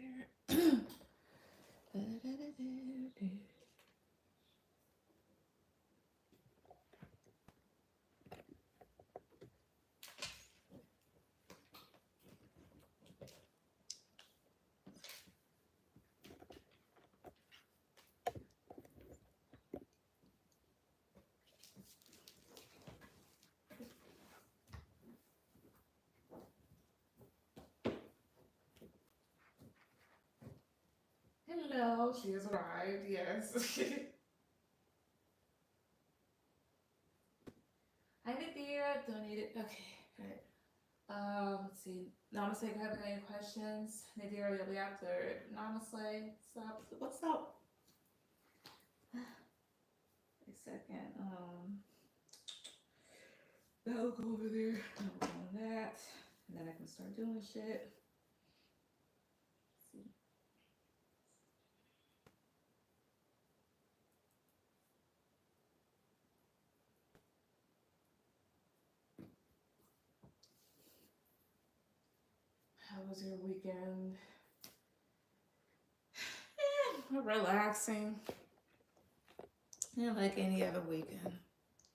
there. Hello, she has arrived, yes. Hi, Nadira, donated. Okay, good. Let's see. Namaste, if you have any questions, Nadira, you'll be after Namaste. What's up? A second. That'll go over there. I'll go on that. And then I can start doing shit. Let's see. How was your weekend? Relaxing. Yeah, like any other weekend.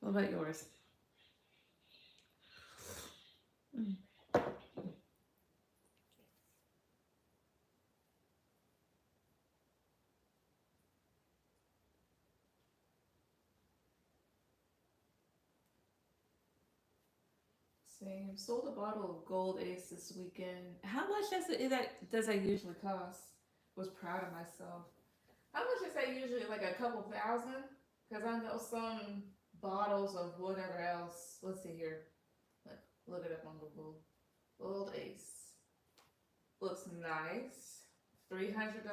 What about yours? Mm. Same. Sold a bottle of Gold Ace this weekend. How much does that usually cost? Was proud of myself. How much is that usually? Like a couple thousand? Because I know some bottles of whatever else. Let's see here. Look it up on Google. Gold Ace. Looks nice. $300.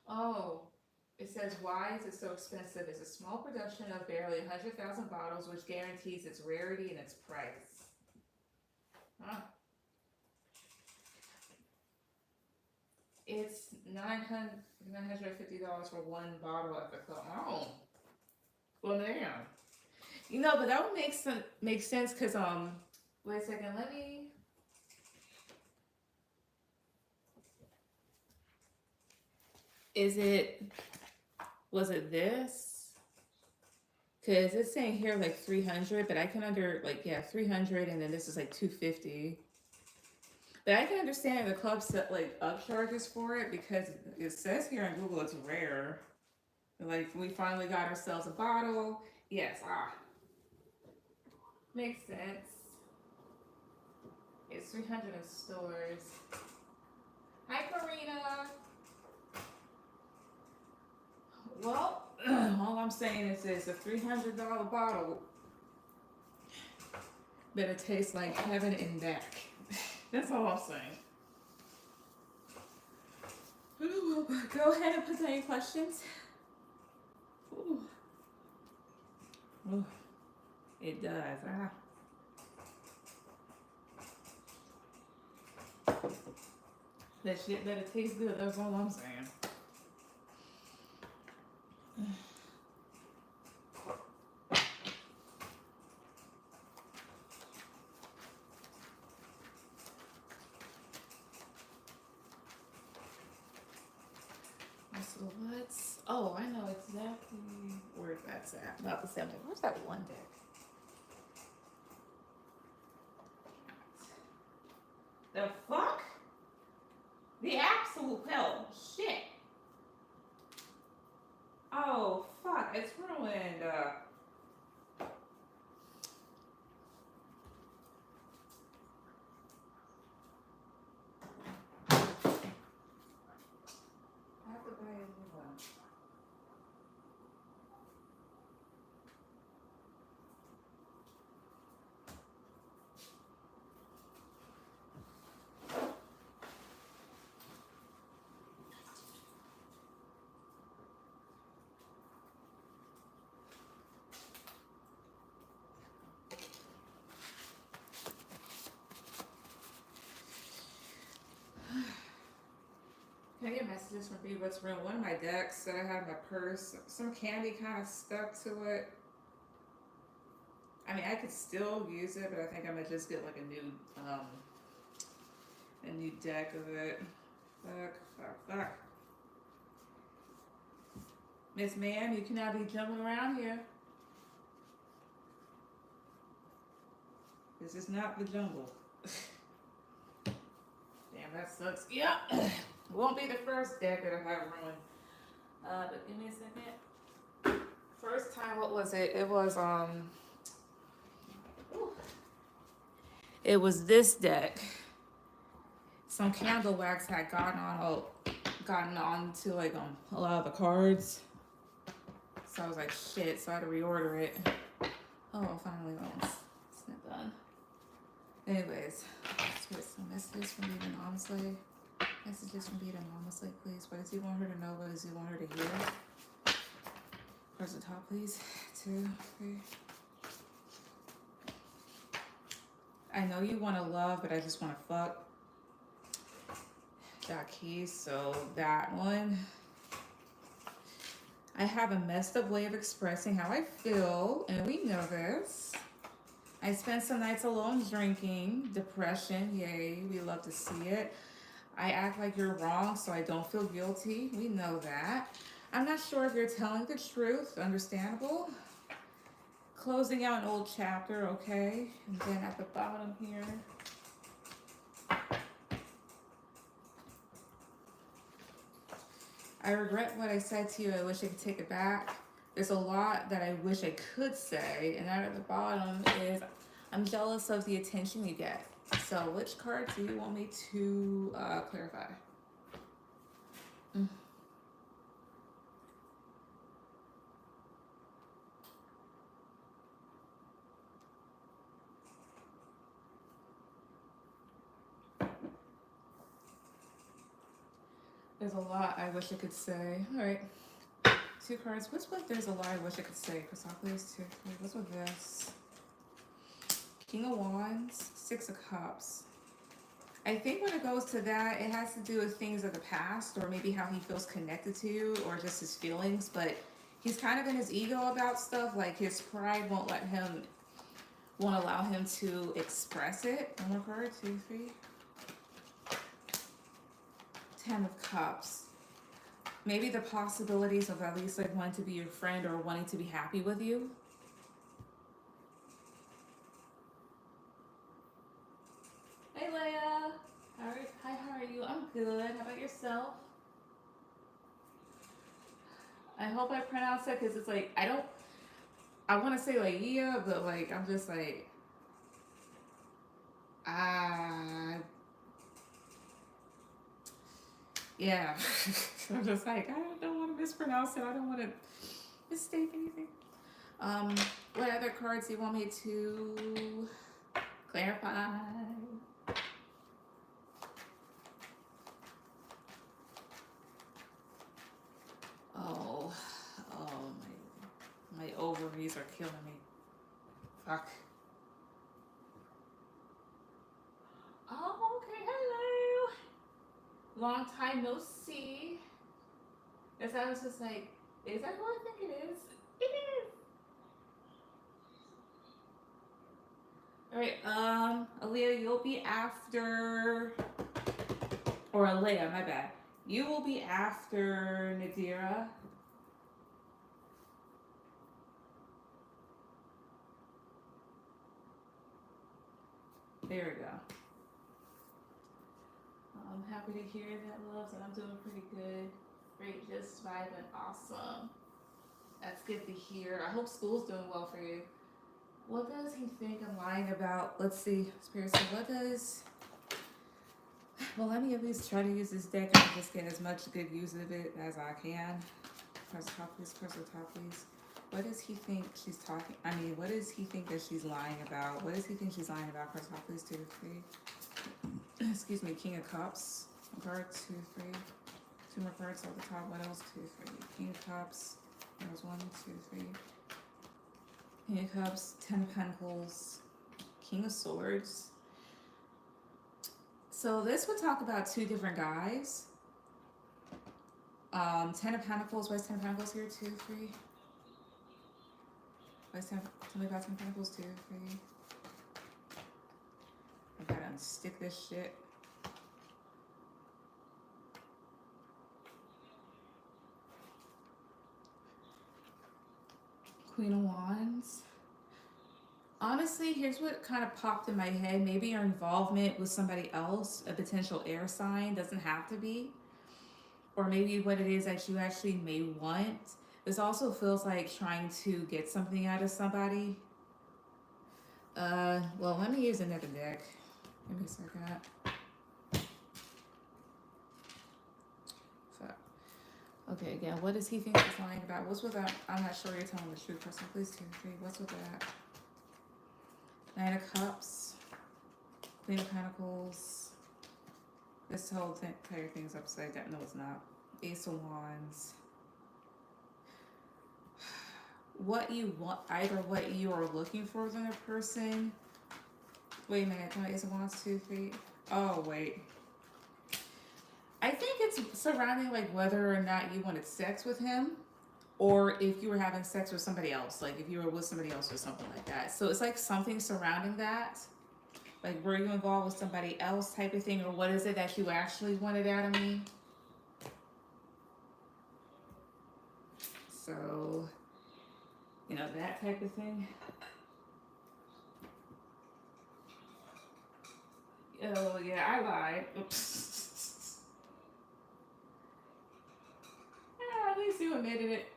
Oh, it says, why is it so expensive? It's a small production of barely 100,000 bottles, which guarantees its rarity and its price. Huh. It's $950 for one bottle at the club. Oh, well, damn. You know, but that would make sense because wait a second, let me. Was it this? Because it's saying here like 300, but I can 300, and then this is like 250. But I can understand the club set like upcharges for it because it says here on Google it's rare. Like we finally got ourselves a bottle. Yes, makes sense. It's 300 in stores. Hi, Karina. Well, all I'm saying is it's a $300 bottle, but it tastes like heaven and back. That's all I'm saying. Go ahead and put any questions. Ooh. Ooh. It does. That shit better taste good. That's all I'm saying. So let's. Oh, I know exactly where that's at. About the same thing. Where's that one deck? The fuck? The absolute hell. Shit. Oh, fuck. It's ruined. I have to buy a new one. Can I get messages from people? What's ruined? One of my decks that I had in my purse, some candy kind of stuck to it. I mean, I could still use it, but I think I'm gonna just get like a new deck of it. Fuck. Miss Ma'am, you cannot be jumping around here. This is not the jungle. Damn, that sucks. Yeah. Won't be the first deck that I have ruined. But give me a second. First time, what was it? It was this deck. Some candle wax had gotten onto like a lot of the cards. So I was like, shit, so I had to reorder it. Oh, finally, it's not done. Anyways, let's get some messages from being anonymously. Messages from being anonymously, please. What does he want her to know? What does he want her to hear? Where's the top, please? 2, 3. I know you want to love, but I just want to fuck. Got keys, so that one. I have a messed up way of expressing how I feel, and we know this. I spent some nights alone drinking. Depression, yay, we love to see it. I act like you're wrong, so I don't feel guilty. We know that. I'm not sure if you're telling the truth. Understandable. Closing out an old chapter, okay. And then at the bottom here. I regret what I said to you. I wish I could take it back. There's a lot that I wish I could say. And at the bottom is, I'm jealous of the attention you get. So which card do you want me to clarify? There's a lot I wish I could say. All right. 2 cards. What's with there's a lot I wish I could say? Chrysopolis, 2, 3. What's with this? King of Wands, 6 of Cups. I think when it goes to that, it has to do with things of the past or maybe how he feels connected to you or just his feelings. But he's kind of in his ego about stuff. Like his pride won't allow him to express it. One more card, 2, 3. 10 of Cups. Maybe the possibilities of at least like wanting to be your friend or wanting to be happy with you. Hey Leia. Hi, how are you? I'm good. How about yourself? I hope I pronounce it because it's like, I want to say like yeah, but like, I'm just like, yeah. I'm just like, I don't want to mispronounce it. I don't want to mistake anything. What other cards do you want me to clarify? Oh, my ovaries are killing me. Fuck. Oh, okay, hello. Long time no see. As I was just like, is that who I think it is? It is. Alright, Aaliyah, you'll be after, or Aaliyah, my bad. You will be after Nadira. There we go. I'm happy to hear that, love, and I'm doing pretty good. Great, just vibing, awesome. That's good to hear. I hope school's doing well for you. What does he think I'm lying about? Let's see, Spirit, so what does... Well, let me at least try to use this deck and just get as much good use of it as I can. Press top, please. Press the top, please. What does he think she's talking? I mean, what does he think that she's lying about? What does he think she's lying about? Press top, please. 2, 3. Excuse me, King of Cups. Card 2, 3. 2 more cards at the top. What else? 2, 3. King of Cups. There was 1, 2, 3. King of Cups. 10 of Pentacles. King of Swords. So this would talk about 2 different guys. 10 of Pentacles. Why is 10 of Pentacles here? 2, 3. Let's tell me about 10 Pentacles too. Okay. I gotta unstick this shit. Queen of Wands. Honestly, here's what kind of popped in my head. Maybe your involvement with somebody else, a potential air sign, doesn't have to be. Or maybe what it is that you actually may want. This also feels like trying to get something out of somebody. Well, let me use another deck. Give me a second. Fuck. Okay, again, what does he think he's lying about? What's with that? I'm not sure you're telling the truth, person. Please, 2, 3. What's with that? 9 of Cups. Queen of Pentacles. This whole entire thing's upside down. No, it's not. Ace of Wands. What you want, either what you are looking for in a person. Wait a minute. No, Ace of Wands, 2, 3. Oh, wait. I think it's surrounding like whether or not you wanted sex with him, or if you were having sex with somebody else, like if you were with somebody else or something like that. So it's like something surrounding that. Like, were you involved with somebody else type of thing, or what is it that you actually wanted out of me? So, you know, that type of thing. Oh, yeah, I lied. Oops. Yeah, at least you admitted it.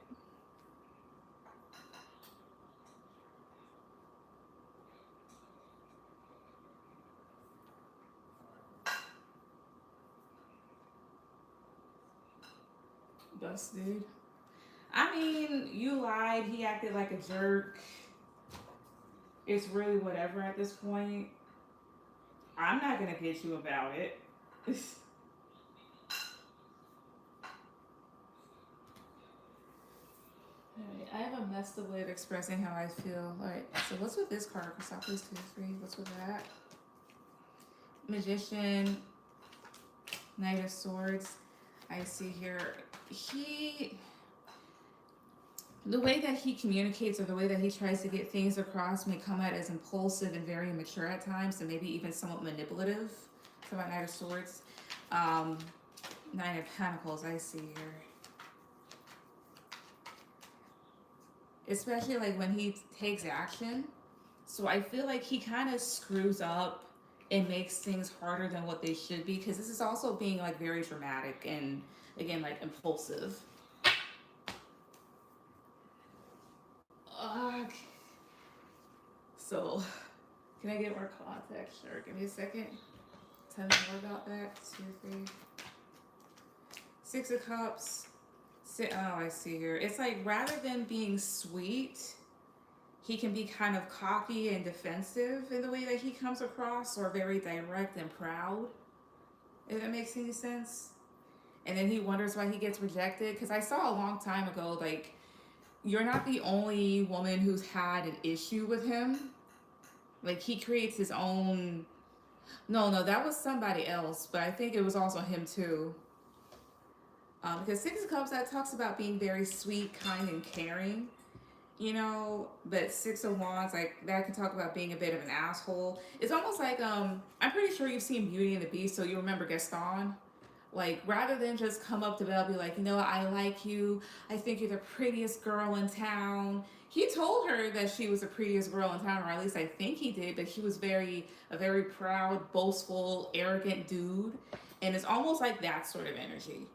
Busted. I mean, you lied. He acted like a jerk. It's really whatever at this point. I'm not gonna get you about it. Alright, I have a messed up way of expressing how I feel. Alright, so what's with this card? Cashapp, please, 2, 3. What's with that? Magician. Knight of Swords. I see here. The way that he communicates or the way that he tries to get things across may come out as impulsive and very immature at times, and maybe even somewhat manipulative. So about Knight of Swords. 9 of Pentacles, I see here. Especially like when he takes action. So I feel like he kind of screws up and makes things harder than what they should be, because this is also being like very dramatic and again like impulsive. So, can I get more context? Sure, give me a second. Tell me more about that. 2, 3. 6 of Cups. Oh, I see here. It's like rather than being sweet, he can be kind of cocky and defensive in the way that he comes across, or very direct and proud. If that makes any sense. And then he wonders why he gets rejected. Because I saw a long time ago, like, you're not the only woman who's had an issue with him. Like, he creates his own... No, that was somebody else, but I think it was also him too. Because 6 of Cups, that talks about being very sweet, kind, and caring, you know, but 6 of Wands, like, that can talk about being a bit of an asshole. It's almost like, I'm pretty sure you've seen Beauty and the Beast, so you remember Gaston. Like, rather than just come up to Belle, be like, you know, I like you, I think you're the prettiest girl in town. He told her that she was the prettiest girl in town, or at least I think he did, but he was a very proud, boastful, arrogant dude. And it's almost like that sort of energy.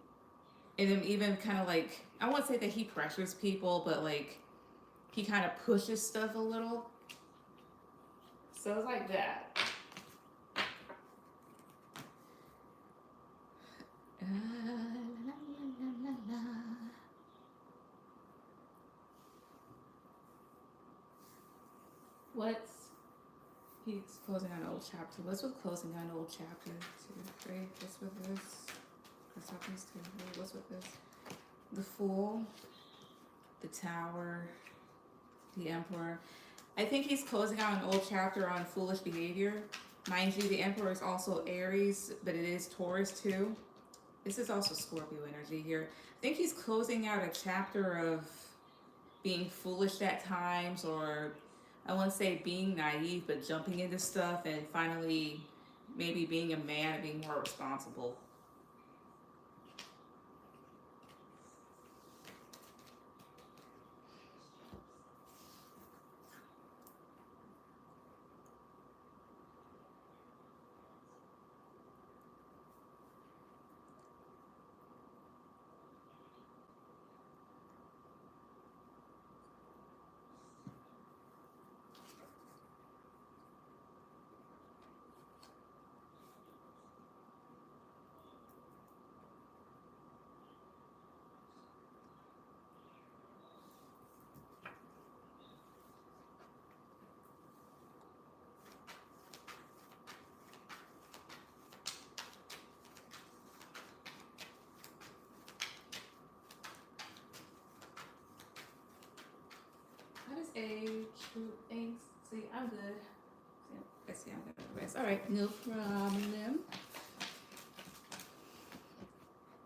And then even kind of like, I won't say that he pressures people, but like, he kind of pushes stuff a little. So it's like that. What's he's closing on an old chapter? What's with closing on an old chapter? 2, 3. What's with this? What's with this? The Fool, the Tower, the Emperor. I think he's closing out an old chapter on foolish behavior. Mind you, the Emperor is also Aries, but it is Taurus too. This is also Scorpio energy here. I think he's closing out a chapter of being foolish at times, or I wouldn't say being naive, but jumping into stuff and finally maybe being a man and being more responsible. How does age, true things? See, I'm good. See, I'm good. Rest. All right, no problem.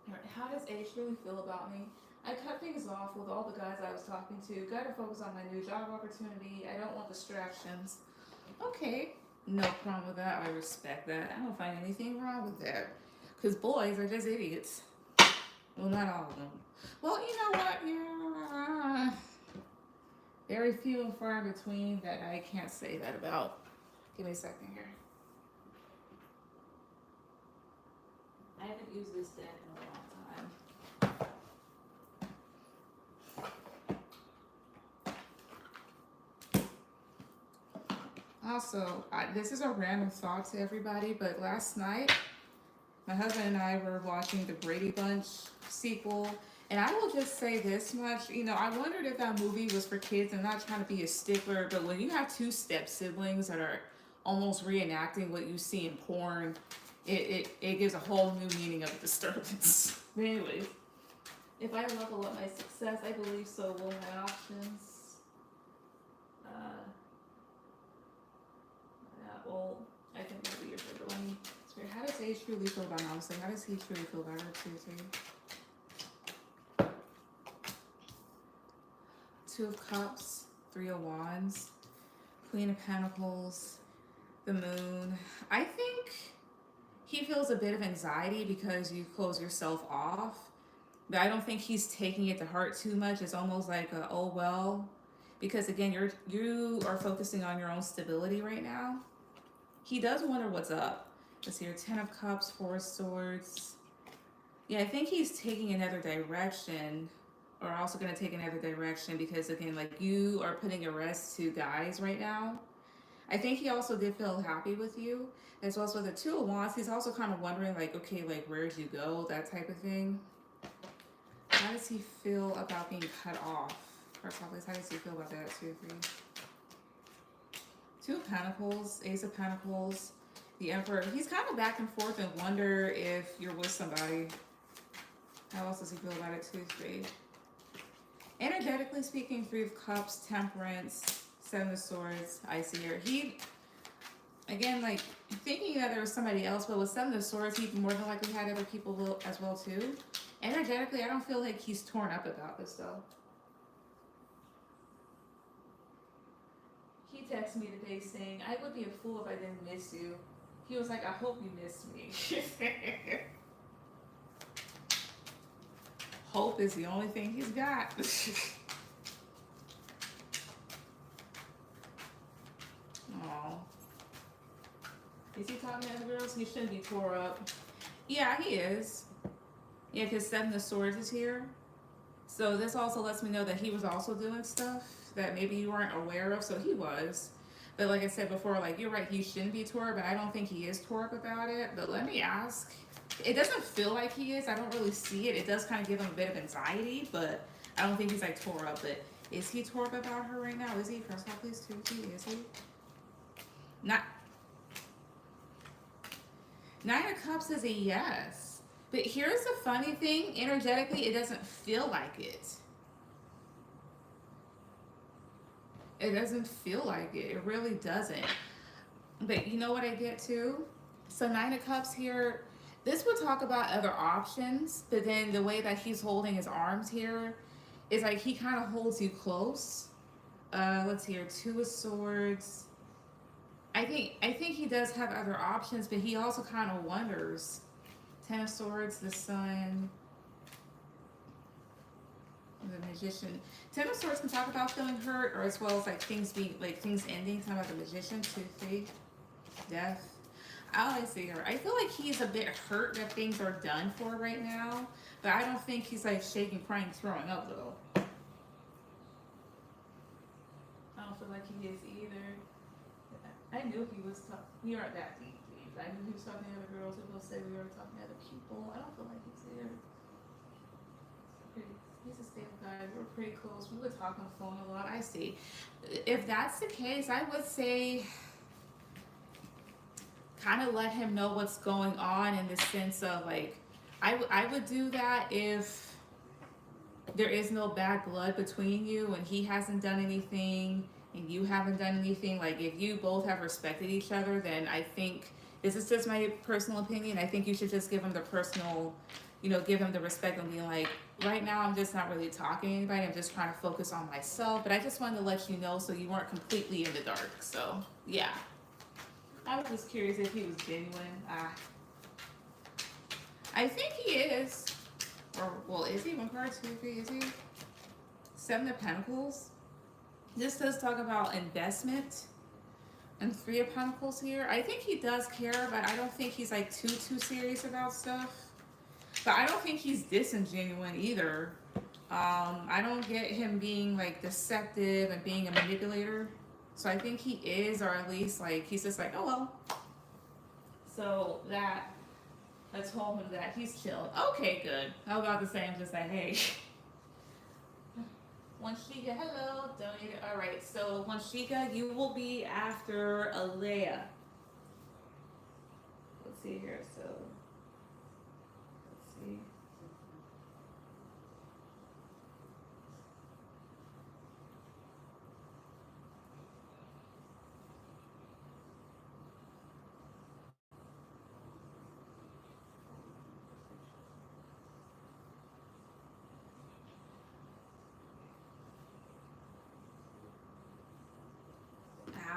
All right, how does age really feel about me? I cut things off with all the guys I was talking to. Gotta focus on my new job opportunity. I don't want distractions. Okay, no problem with that. I respect that. I don't find anything wrong with that. Because boys are just idiots. Well, not all of them. Well, you know what? Yeah. Very few and far in between that I can't say that about. Give me a second here. I haven't used this deck in a long time. Also, this is a random thought to everybody, but last night, my husband and I were watching the Brady Bunch sequel, and I will just say this much, I wondered if that movie was for kids. I'm not trying to be a stickler, but when you have two step siblings that are almost reenacting what you see in porn, it gives a whole new meaning of disturbance. But anyways, if I level up my success, I believe so will my options. Well, I think that'll be your favorite one. How does age truly feel about him? Honestly, how does he truly feel about her too? Two of Cups, Three of Wands, Queen of Pentacles, the Moon. I think he feels a bit of anxiety because you close yourself off, but I don't think he's taking it to heart too much. It's almost like oh well, because again, you are focusing on your own stability right now. He does wonder what's up. Let's see here, 10 of Cups, 4 of Swords. Yeah, I think he's taking another direction, or also going to take another direction because, again, like you are putting a rest to guys right now. I think he also did feel happy with you. As well as with the 2 of Wands, he's also kind of wondering, like, okay, like, where'd you go? That type of thing. How does he feel about being cut off? First off, how does he feel about that? 2 of 3. 2 of Pentacles, Ace of Pentacles, the Emperor. He's kind of back and forth and wonder if you're with somebody. How else does he feel about it? 2 of 3. Energetically speaking, 3 of Cups, Temperance, 7 of Swords, Icy here. He, again, like, thinking that there was somebody else, but with 7 of Swords, he more than likely had other people as well, too. Energetically, I don't feel like he's torn up about this, though. He texted me today saying, I would be a fool if I didn't miss you. He was like, I hope you missed me. Hope is the only thing he's got. Aww. Is he talking to other girls? He shouldn't be tore up. Yeah, he is. Yeah, because 7 of Swords is here. So this also lets me know that he was also doing stuff that maybe you weren't aware of. So he was. But like I said before, like, you're right, he shouldn't be tore up, but I don't think he is tore up about it. But let me ask. It doesn't feel like he is. I don't really see it. It does kind of give him a bit of anxiety, but I don't think he's like tore up. But is he tore up about her right now? Is he? First off, please, is he? Not. 9 of Cups is a yes. But here's the funny thing. Energetically, it doesn't feel like it. It doesn't feel like it. It really doesn't. But you know what I get too? So 9 of Cups here, this would talk about other options, but then the way that he's holding his arms here, It's like he kind of holds you close. Let's see here, Two of Swords. I think he does have other options, but he also kind of wonders. Ten of Swords, the Sun, the Magician. Ten of Swords can talk about feeling hurt, or as well as like things being like things ending. Talking about the Magician, 2, 3, Death. I always see her. I feel like he's a bit hurt that things are done for right now, but I don't think he's like shaking, crying, throwing up though. I don't feel like he is either. I knew he was talking. We aren't that deep. I knew he was talking to other girls. People say we were talking to other people. I don't feel like he's there. He's a stable guy. We're pretty close. We would talk on the phone a lot. I see. If that's the case, I would say kind of let him know what's going on in the sense of like, I would do that if there is no bad blood between you and he hasn't done anything and you haven't done anything. Like if you both have respected each other, then I think this is just my personal opinion. I think you should just give him the personal, give him the respect and be like, right now I'm just not really talking to anybody. I'm just trying to focus on myself. But I just wanted to let you know so you weren't completely in the dark. So yeah. I was just curious if he was genuine. I think he is. Or, well, is he? 1 card, 2, 3, is he? 7 of Pentacles. This does talk about investment. And 3 of Pentacles here. I think he does care, but I don't think he's like too serious about stuff. But I don't think he's disingenuous either. I don't get him being like deceptive and being a manipulator. So I think he is, or at least like he's just like, oh well. So that I told him that he's chilled. Okay, good. How about the same? Just like, hey. Wanshika, hello, donated. All right, so Wanshika, you will be after Alea. Let's see here. So let's see.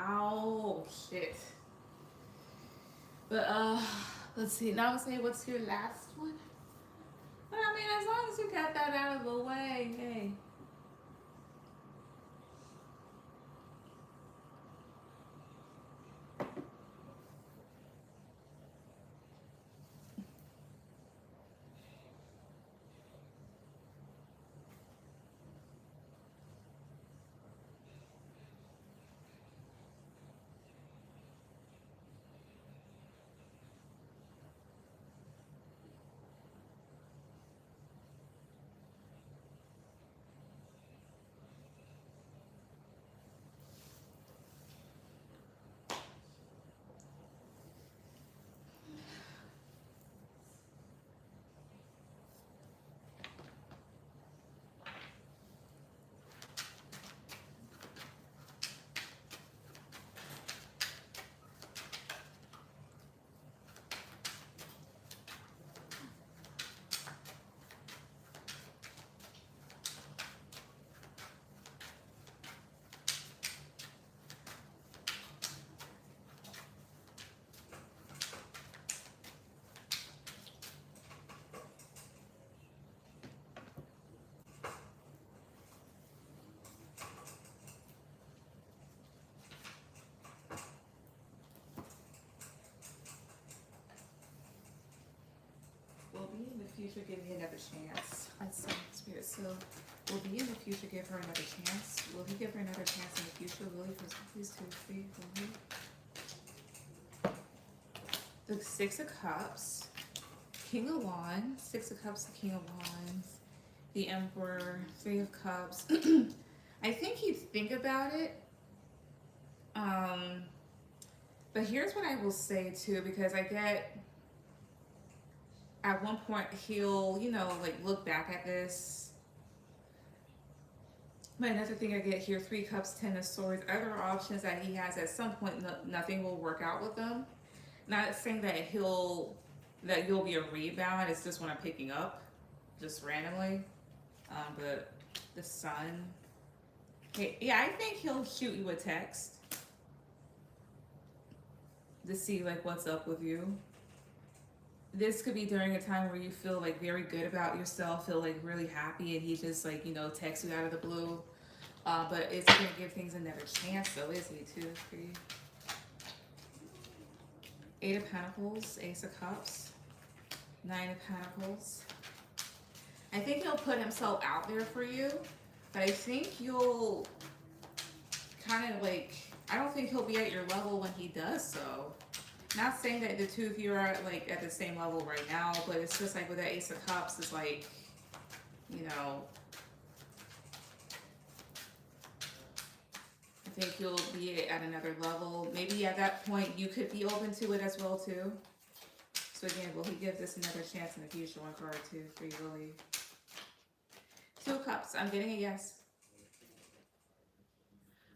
Ow, shit. But let's see. Now say what's your last one? But I mean, as long as you got that out of the way, hey. Will be in the future, give me another chance. That's so spirit. So, will be in the future, give her another chance. Will he give her another chance in the future? Will he? Please, 2, 3, will he? The 6 of Cups, King of Wands, 6 of Cups, the King of Wands, the Emperor, 3 of Cups. I think he'd think about it. But here's what I will say too, because I get. At one point, he'll, like look back at this. But another thing I get here, 3 Cups, 10 of Swords, other options that he has at some point, nothing will work out with them. Not saying that you'll be a rebound, it's just when I'm picking up, just randomly. But The Sun. Okay, yeah, I think he'll shoot you a text to see like what's up with you. This could be during a time where you feel like very good about yourself, feel like really happy, and he just like texts you out of the blue. But it's gonna give things another chance, though, is he? 2, 3, 8 of Pentacles, Ace of Cups, 9 of Pentacles. I think he'll put himself out there for you, but I think you'll kind of like, I don't think he'll be at your level when he does so. Not saying that the two of you are like at the same level right now, but it's just like with that Ace of Cups, it's like, you know, I think you'll be at another level. Maybe at that point you could be open to it as well too. So again, will he give this another chance in the future? 1 card, 2, 3, really. 2 of Cups. I'm getting a yes.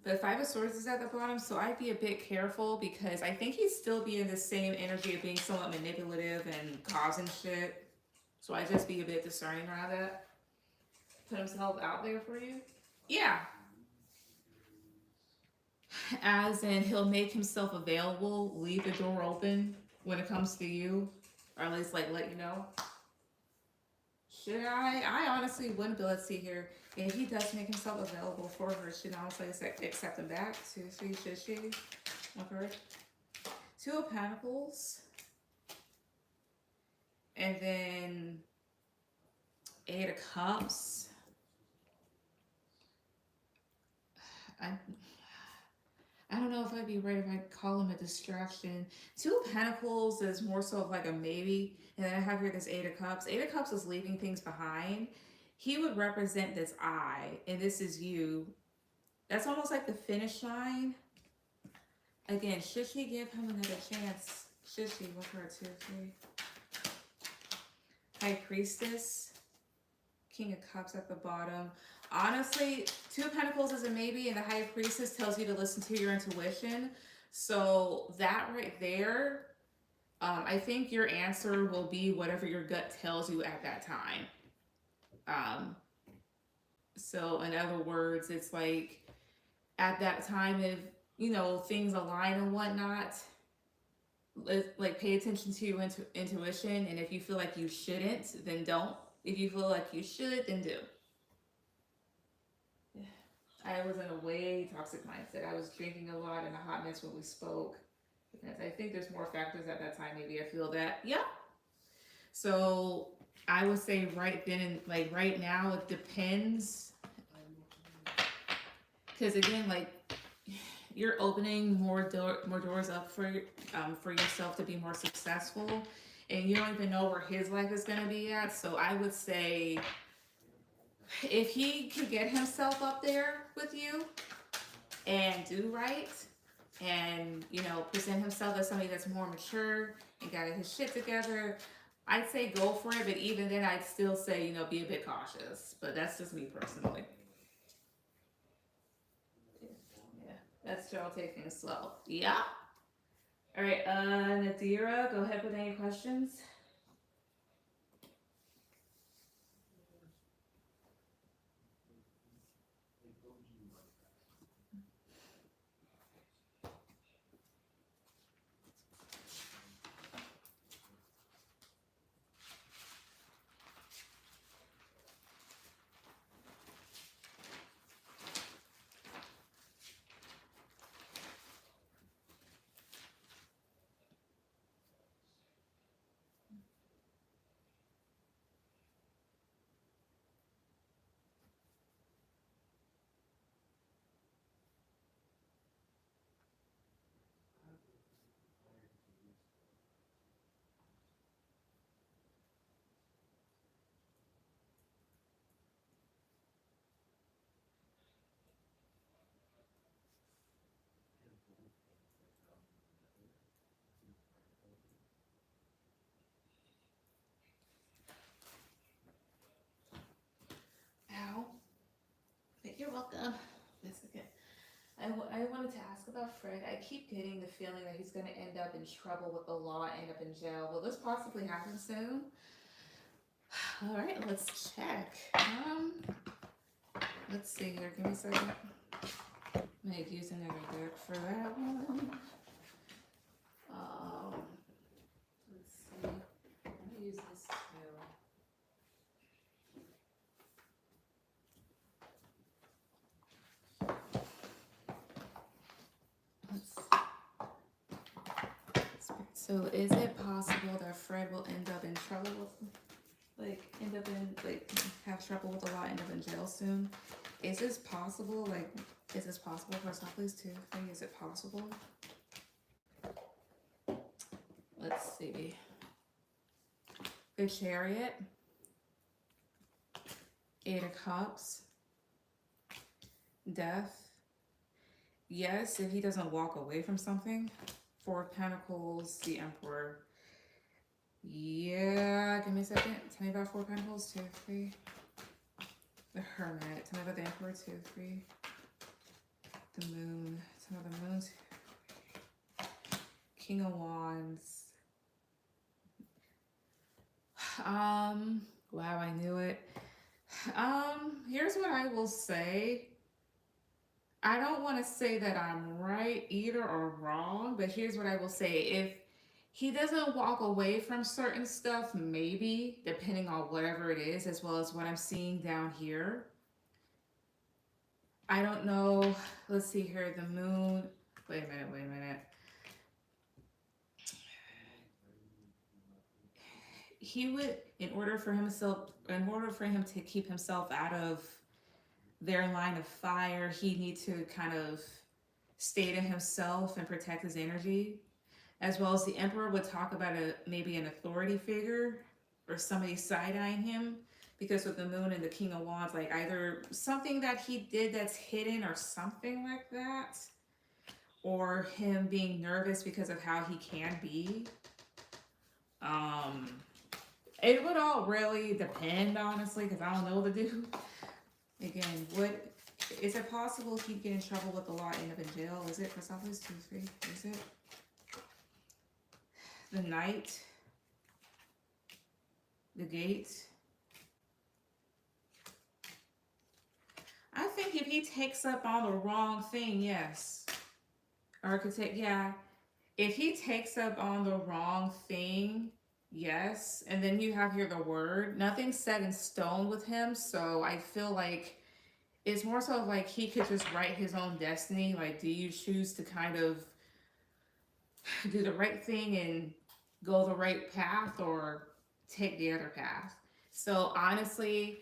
The 5 of Swords is at the bottom, so I'd be a bit careful because I think he'd still be in the same energy of being somewhat manipulative and causing shit. So I'd just be a bit discerning around that. Put himself out there for you. Yeah. As in, he'll make himself available, leave the door open when it comes to you, or at least like let you know. Should I honestly wouldn't, but let's see here. If he does make himself available for her, should I honestly accept him back? 2, 3, should she? 1 card. 2 of Pentacles. And then 8 of Cups. I don't know if I'd be right if I call him a distraction. 2 of Pentacles is more so of like a maybe. And then I have here this 8 of Cups. 8 of Cups is leaving things behind. He would represent this I, and this is you. That's almost like the finish line. Again, should she give him another chance? Should she? 1 card, 2, 3. High Priestess. King of Cups at the bottom. Honestly, 2 of Pentacles is a maybe, and the High Priestess tells you to listen to your intuition. So that right there, I think your answer will be whatever your gut tells you at that time. So in other words, it's like at that time, if things align and whatnot, like pay attention to your intuition, and if you feel like you shouldn't, then don't. If you feel like you should, then do. I was in a way toxic mindset. I was drinking a lot and a hot mess when we spoke. Because I think there's more factors at that time. Maybe I feel that. Yeah. So I would say right then and like right now, it depends. Because again, like you're opening more doors up for yourself to be more successful, and you don't even know where his life is going to be at. So I would say, if he could get himself up there with you and do right and, present himself as somebody that's more mature and got his shit together, I'd say go for it. But even then, I'd still say, be a bit cautious. But that's just me personally. Yeah, that's true. I'll take things slow. Yeah. All right, Nadira, go ahead with any questions. Ow. You're welcome. That's okay. I wanted to ask about Fred. I keep getting the feeling that he's going to end up in trouble with the law, end up in jail. Will this possibly happen soon? All right, let's check. Let's see here. Give me a second. Maybe use another deck for that one. Let's see. I'm gonna use this too. So is it possible that Fred will end up in trouble with, like, end up in, like, have trouble with the law, end up in jail soon? Is this possible? Like, is this possible for Lovelies too? Is it possible? Let's see. The Chariot. 8 of Cups. Death. Yes, if he doesn't walk away from something. 4 of Pentacles, the Emperor. Yeah, give me a second. Tell me about 4 of Pentacles, 2, 3. The Hermit. Tell me about the Emperor, 2, 3. The Moon. Tell me about the Moon, 2, 3. King of Wands. Wow, I knew it. Here's what I will say. I don't want to say that I'm right either or wrong, but here's what I will say. If he doesn't walk away from certain stuff, maybe, depending on whatever it is, as well as what I'm seeing down here. I don't know. Let's see here. The Moon. Wait a minute. He would, in order for him to keep himself out of their line of fire, he needs to kind of stay to himself and protect his energy. As well as the Emperor would talk about maybe an authority figure or somebody side-eyeing him, because with the Moon and the King of Wands, like either something that he did that's hidden or something like that, or him being nervous because of how he can be. It would all really depend, honestly, because I don't know the dude. Again, is it possible he'd get in trouble with the law, end up in jail? Is it for Lovelies 2, 3? Is it? The Knight. The Gate. I think if he takes up on the wrong thing, yes. Or could take, yeah. If he takes up on the wrong thing, yes. And then you have here the Word. Nothing's set in stone with him, so I feel like it's more so like he could just write his own destiny. Like, do you choose to kind of do the right thing and go the right path, or take the other path? So honestly,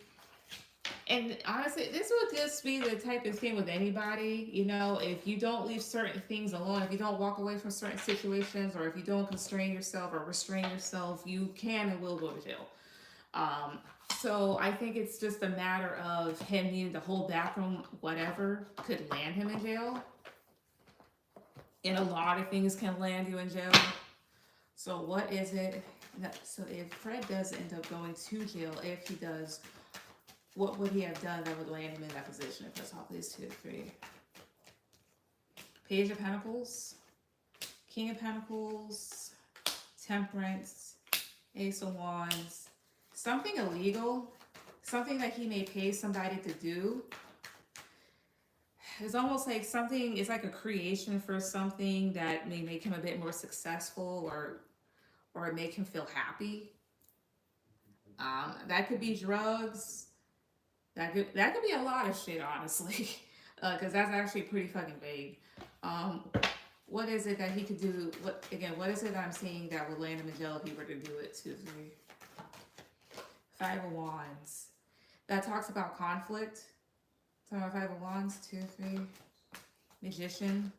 this would just be the type of thing with anybody, you know, if you don't leave certain things alone, if you don't walk away from certain situations, or if you don't constrain yourself or restrain yourself, you can and will go to jail. So I think it's just a matter of him needing to hold back from whatever could land him in jail. And a lot of things can land you in jail. So what is it? So if Fred does end up going to jail, if he does, what would he have done that would land him in that position? If that's all these 2, 3. Page of Pentacles, King of Pentacles, Temperance, Ace of Wands. Something illegal, something that he may pay somebody to do. It's almost like something, it's like a creation for something that may make him a bit more successful, or make him feel happy. That could be drugs. That could be a lot of shit, honestly, because that's actually pretty fucking vague. What is it that he could do? What is it I'm seeing that would land him in jail if he were to do it? 2, 3. 5 of Wands. That talks about conflict. Talking about 5 of Wands, 2, 3. Magician.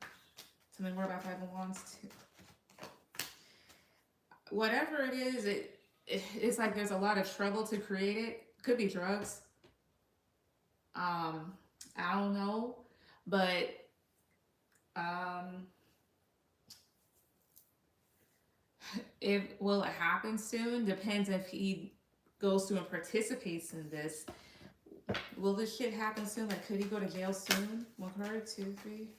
Tell me more about 5 of Wands, 2. Whatever it is, it's like there's a lot of trouble to create it. Could be drugs. I don't know, but will it happen soon? Depends if he goes through and participates in this. Will this shit happen soon? Like, could he go to jail soon? 1 card, 2, 3.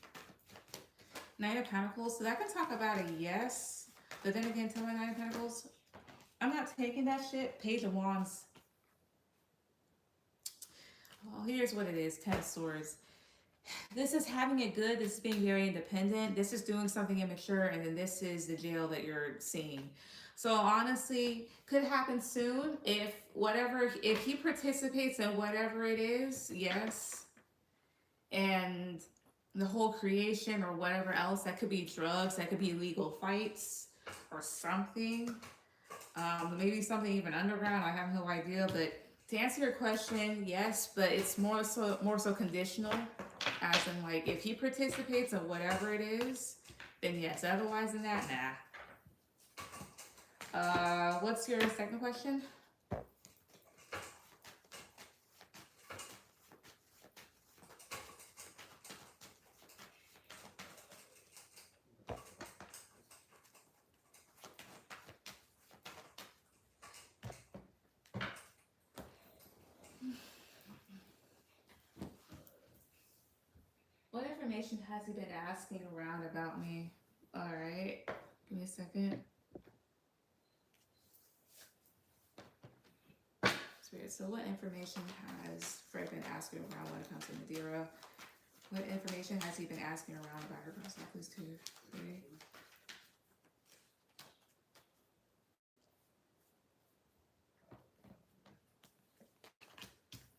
Knight of Pentacles. So that can talk about a yes, but then again, tell me Knight of Pentacles. I'm not taking that shit. Page of Wands. Well, here's what it is. Ten of Swords. This is having it good. This is being very independent. This is doing something immature, and then this is the jail that you're seeing. So honestly, could happen soon if whatever if he participates in whatever it is, yes. And the whole creation or whatever else, that could be drugs, that could be illegal fights or something. Maybe something even underground. I have no idea. But to answer your question, yes, but it's more so conditional, as in like if he participates in whatever it is, then yes. Otherwise than that, nah. What's your second question? What information has he been asking around about me? All right, give me a second. Spirit. So, what information has Fred been asking around when it comes to Nadira? What information has he been asking around about her personal? Please, 2, 3.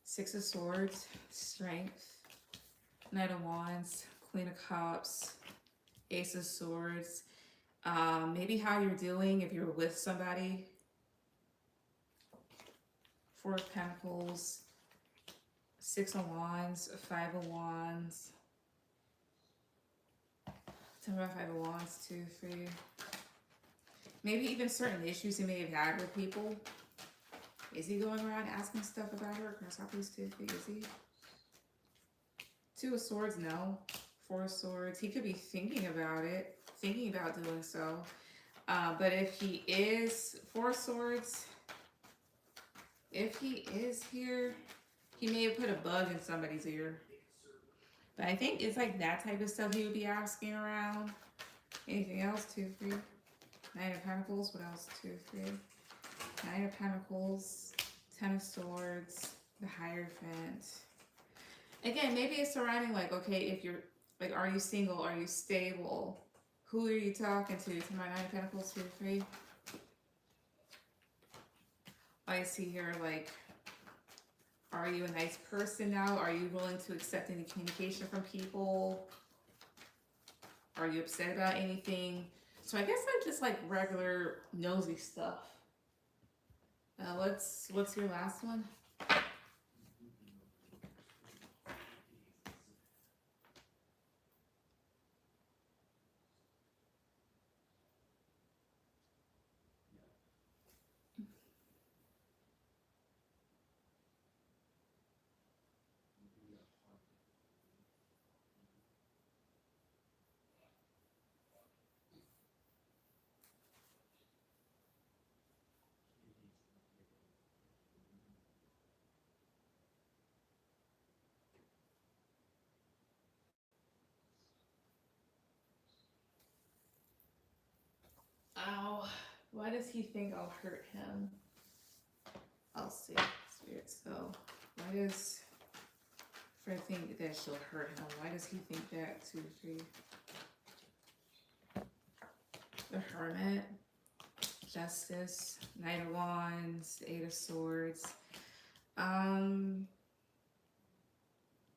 Six of Swords, Strength, Knight of Wands, Queen of Cups, Ace of Swords. Maybe how you're doing if you're with somebody. Four of Pentacles, Six of Wands, Five of Wands. Tell me about Five of Wands, 2, 3. Maybe even certain issues he may have had with people. Is he going around asking stuff about her? Cross out these 2, 3. Is he? Two of Swords, no. Four of Swords. He could be thinking about it, thinking about doing so. But if he is, Four of Swords, if he is here, he may have put a bug in somebody's ear. But I think it's like that type of stuff he would be asking around. Anything else? 2, 3. Nine of Pentacles. What else? 2, 3. Nine of Pentacles. Ten of Swords. The Hierophant. Again, maybe it's surrounding like, okay, if you're like, are you single? Are you stable? Who are you talking to? To my Nine of Pentacles, 2, 3. I see here like, are you a nice person now? Are you willing to accept any communication from people? Are you upset about anything? So I guess I'm just like regular nosy stuff. What's your last one? Oh, why does he think I'll hurt him? I'll see. Spirit. So, why does Fred think that she'll hurt him? Why does he think that? 2, 3. The Hermit, Justice, Knight of Wands, Eight of Swords.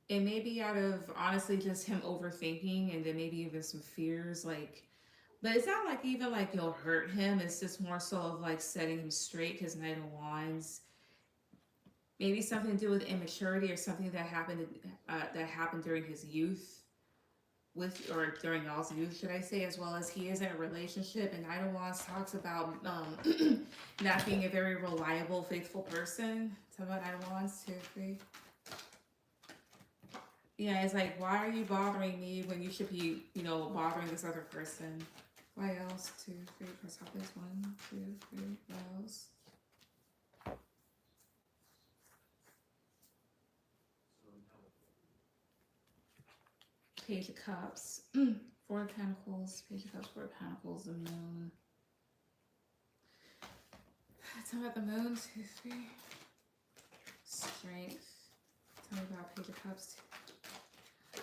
It may be out of honestly just him overthinking, and then maybe even some fears, like. But it's not like even like you'll hurt him. It's just more so of like setting him straight. Because Knight of Wands, maybe something to do with immaturity or something that happened during his youth, or during y'all's youth, should I say, as well as he is in a relationship. And Knight of Wands talks about not being a very reliable, faithful person. Talk about Knight of Wands, 2, 3. Yeah, it's like, why are you bothering me when you should be, bothering this other person? Why else? 2, 3. Press out this 1, 2, 3. What else? Page of Cups. 4 of Pentacles. Page of Cups, 4 of Pentacles, the Moon. Tell me about the Moon. 2, 3. Strength. Tell me about Page of Cups.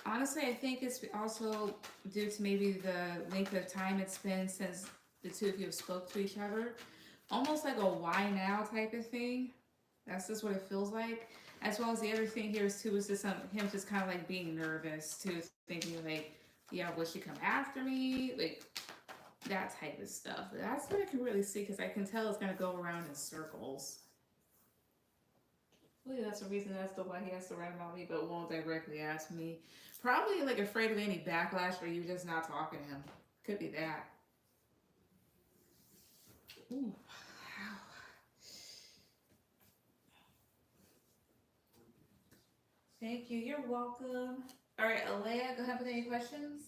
Honestly, I think it's also due to maybe the length of time it's been since the two of you have spoke to each other. Almost like a why now type of thing. That's just what it feels like. As well as the other thing here is too is just him just kind of like being nervous too, thinking like, yeah, will she come after me? Like that type of stuff. That's what I can really see because I can tell it's gonna go around in circles. Well, yeah, that's the reason as to why he has to write about me, but won't directly ask me. Probably like afraid of any backlash or you just not talking to him. Could be that. Ooh. Thank you. You're welcome. All right, Alea, go ahead with any questions.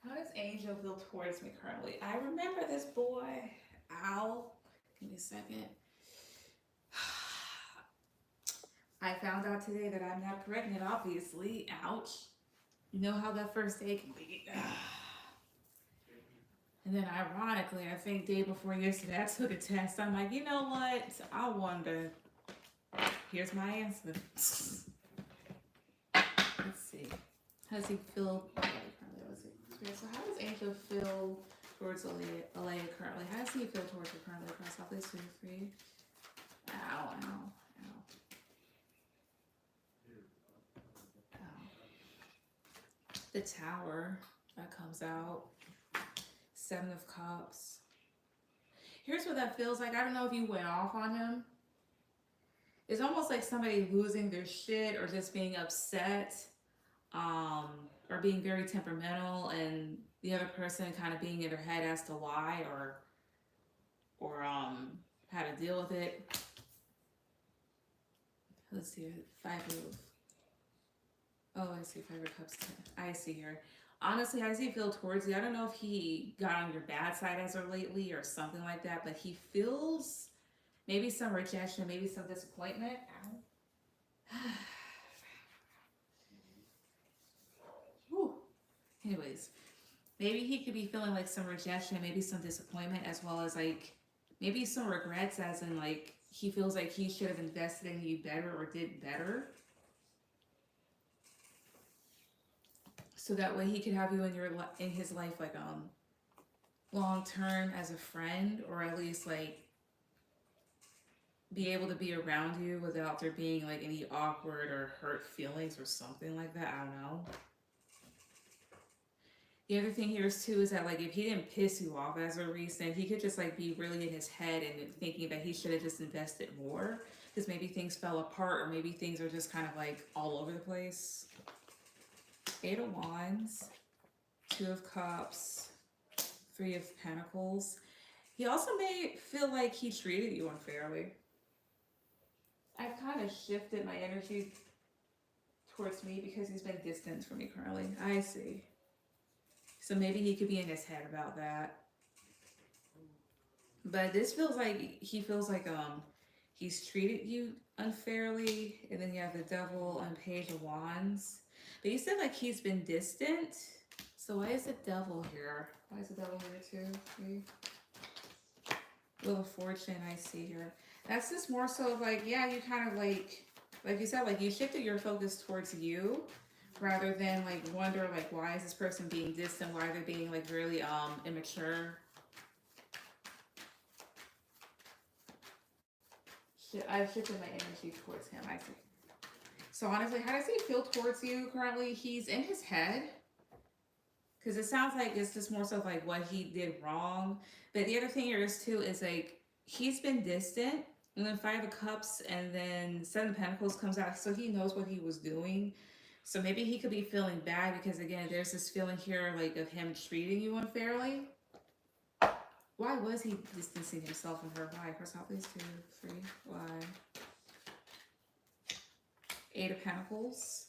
How does Angel feel towards me currently? I remember this boy. Ow. Give me a second. I found out today that I'm not pregnant, obviously. Ouch. You know how that first day can be. And then ironically, I think day before yesterday, I took a test. I'm like, you know what? I wonder. Here's my answer. Let's see. How does he feel? So how does Angel feel towards Alea currently? How does he feel towards her currently across all these 2 to 3? Ow, ow, ow. Ow. The Tower that comes out. 7 of Cups. Here's what that feels like. I don't know if you went off on him. It's almost like somebody losing their shit or just being upset. Or being very temperamental and the other person kind of being in their head as to why or how to deal with it. Let's see, 5 of, oh, I see 5 of Cups. I see here. Honestly, how does he feel towards you? I don't know if he got on your bad side as of lately or something like that, but he feels maybe some rejection, maybe some disappointment. Ow. Anyways, maybe he could be feeling like some rejection, maybe some disappointment, as well as like maybe some regrets, as in like he feels like he should have invested in you better or did better. So that way he could have you in his life like long term as a friend, or at least like be able to be around you without there being like any awkward or hurt feelings or something like that. I don't know. The other thing here is too is that like if he didn't piss you off as of recent, he could just like be really in his head and thinking that he should have just invested more because maybe things fell apart or maybe things are just kind of like all over the place. 8 of Wands, 2 of Cups, 3 of Pentacles. He also may feel like he treated you unfairly. I've kind of shifted my energy towards me because he's been distant from me currently. I see. So maybe he could be in his head about that. But this feels like he feels like he's treated you unfairly. And then you have the Devil and Page of Wands. But you said like he's been distant. So why is the Devil here? Why is the Devil here too? 3. Wheel of Fortune I see here. That's just more so of like, yeah, you kind of like you said, like you shifted your focus towards you. Rather than like wonder like why is this person being distant, why are they being like really immature. I've shifted my energy towards him, I see. So honestly, how does he feel towards you currently? He's in his head. Because it sounds like it's just more so like what he did wrong. But the other thing here is too is like he's been distant. And then Five of Cups and then Seven of Pentacles comes out, so he knows what he was doing. So maybe he could be feeling bad because again, there's this feeling here like of him treating you unfairly. Why was he distancing himself from her? Why? First off, these 2, 3. Why? Eight of Pentacles,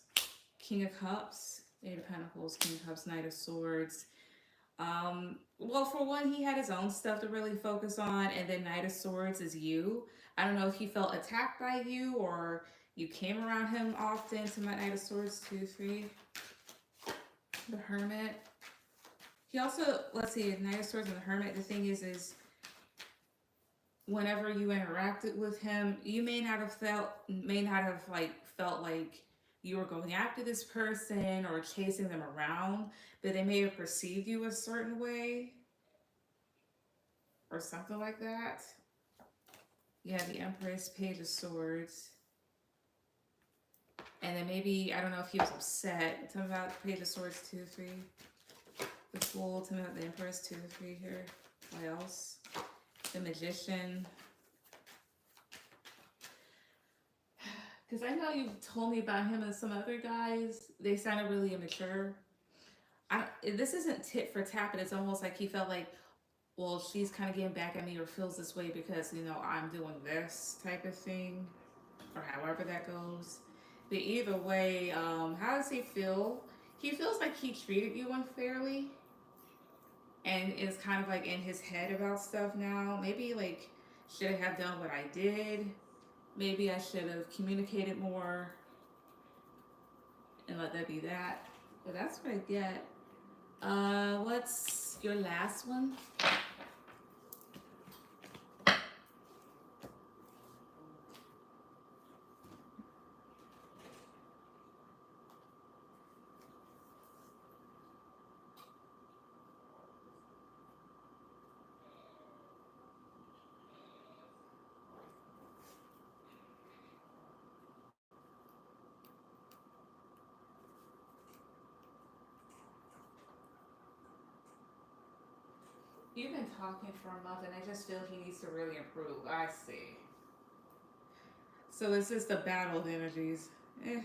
King of Cups, Eight of Pentacles, King of Cups, Knight of Swords. Well, for one, he had his own stuff to really focus on, and then Knight of Swords is you. I don't know if he felt attacked by you or you came around him often. To my Knight of Swords, 2, 3. The Hermit. He also, let's see, Knight of Swords and the Hermit. The thing is whenever you interacted with him, you may not have felt like you were going after this person or chasing them around, but they may have perceived you a certain way or something like that. Yeah, the Empress, Page of Swords. And then maybe, I don't know if he was upset. Tell me about Page of Swords, 2, 3. The Fool, tell me about the Empress, 2, 3 here. What else? The Magician. Because I know you told me about him and some other guys. They sounded really immature. This isn't tit for tat, but it's almost like he felt like, well, she's kind of getting back at me or feels this way because, you know, I'm doing this type of thing. Or however that goes. But either way, how does he feel? He feels like he treated you unfairly. And is kind of like in his head about stuff now. Maybe like, should I have done what I did? Maybe I should have communicated more and let that be that. But that's what I get. What's your last one? You've been talking for a month and I just feel he needs to really improve. I see. So it's just a battle of energies. Ow.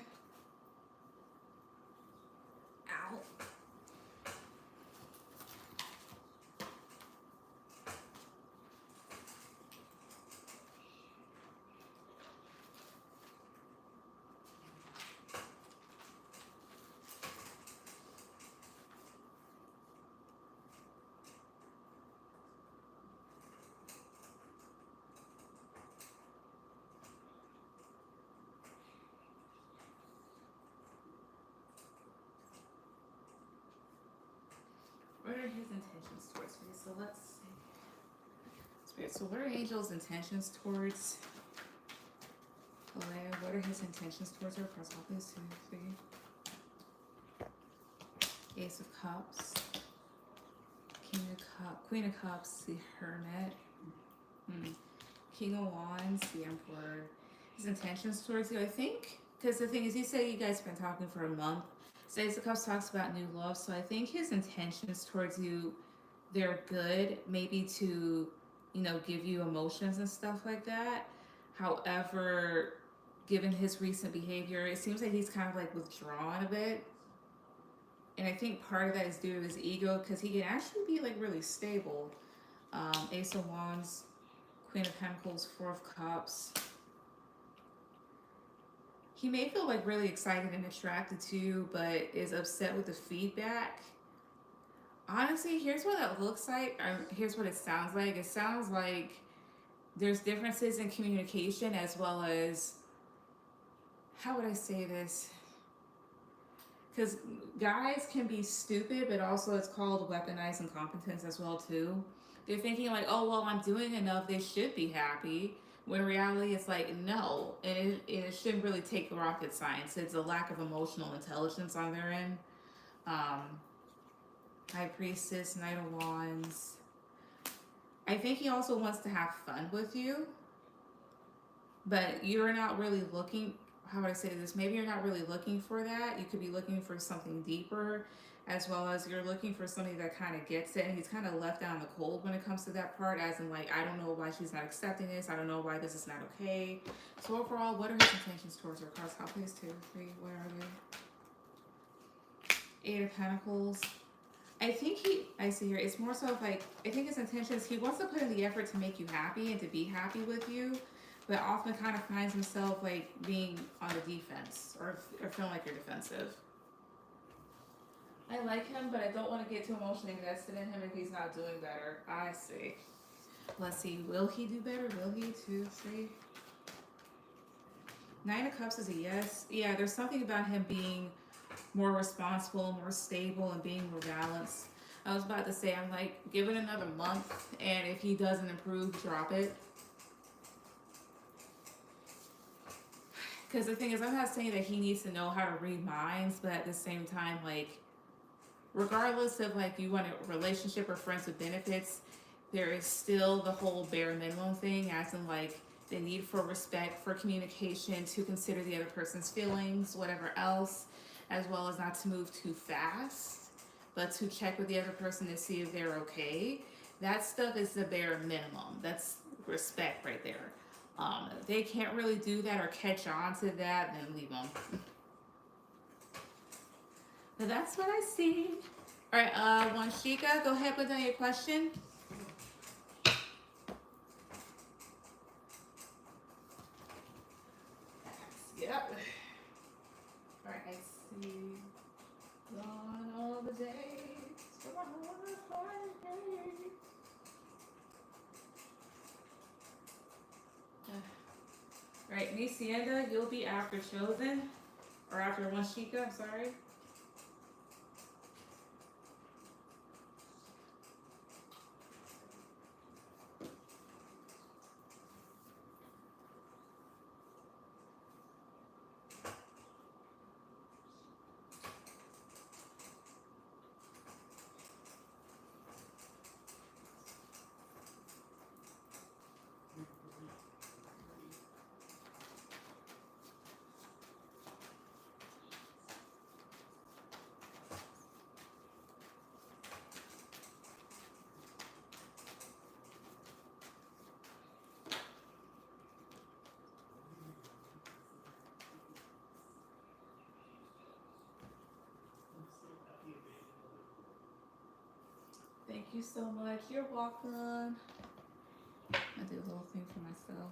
What are his intentions towards me? So let's see. Spirit, so what are Angel's intentions towards Alea? What are his intentions towards her? Cross all these 2, 3. Ace of Cups. King of Cups. Queen of Cups. The Hermit. King of Wands. The Emperor. His intentions towards you, I think. Because the thing is, you say you guys have been talking for a month. So Ace of Cups talks about new love. So I think his intentions towards you, they're good. Maybe to, you know, give you emotions and stuff like that. However, given his recent behavior, it seems like he's kind of like withdrawn a bit. And I think part of that is due to his ego because he can actually be like really stable. Ace of Wands, Queen of Pentacles, Four of Cups. He may feel like really excited and attracted to you, but is upset with the feedback. Honestly, here's what it looks like, or here's what it sounds like. It sounds like there's differences in communication as well as, how would I say this? Because guys can be stupid, but also it's called weaponized incompetence as well too. They're thinking like, oh, well, I'm doing enough, they should be happy. When in reality, it's like, no, and it shouldn't really take rocket science. It's a lack of emotional intelligence on their end. High Priestess, Knight of Wands. I think he also wants to have fun with you, but you're not really looking. how would I say this? Maybe you're not really looking for that. You could be looking for something deeper, as well as you're looking for somebody that kind of gets it. And he's kind of left out in the cold when it comes to that part, as in, like, I don't know why she's not accepting this. I don't know why this is not okay. So, overall, what are his intentions towards her? Cards, how please, 2, 3, what are they? 8 of Pentacles. I think I see here, it's more so of like, I think his intentions, he wants to put in the effort to make you happy and to be happy with you, but often kind of finds himself like being on the defense or feeling like you're defensive. I like him, but I don't want to get too emotionally invested in him if he's not doing better. I see. Let's see, will he do better? Will he? 2, 3. 9 of Cups is a yes. Yeah, there's something about him being more responsible, more stable, and being more balanced. I was about to say, I'm like, give it another month, and if he doesn't improve, drop it. Because the thing is, I'm not saying that he needs to know how to read minds, but at the same time, like, regardless of like you want a relationship or friends with benefits, there is still the whole bare minimum thing, as in like the need for respect, for communication, to consider the other person's feelings, whatever else, as well as not to move too fast, but to check with the other person to see if they're okay. That stuff is the bare minimum. That's respect right there. If they can't really do that or catch on to that, then leave them. But that's what I see. All right, Wanshika, go ahead with your question. Yep. All right, I see. Gone all the days. All right, Nisienda, you'll be after Chosen, or after Wanshika, I'm sorry. Thank you so much. You're welcome. I do a little thing for myself.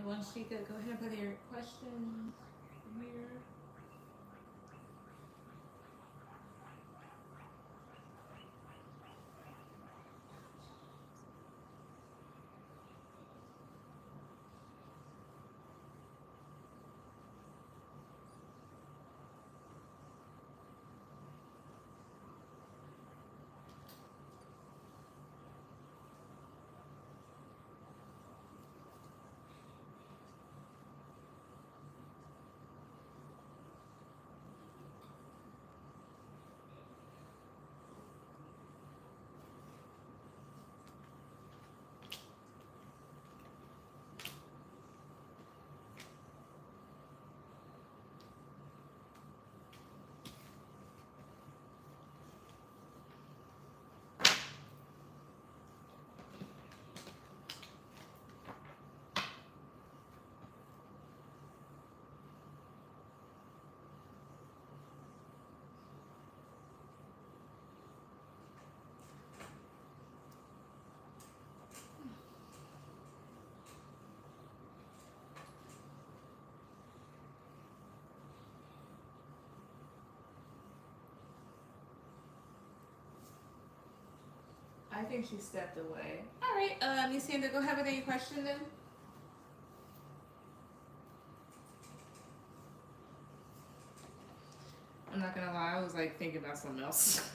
Once she could go ahead and put your question here. I think she stepped away. All right, Miss Sandra, go ahead with any question then. I'm not gonna lie, I was like thinking about something else.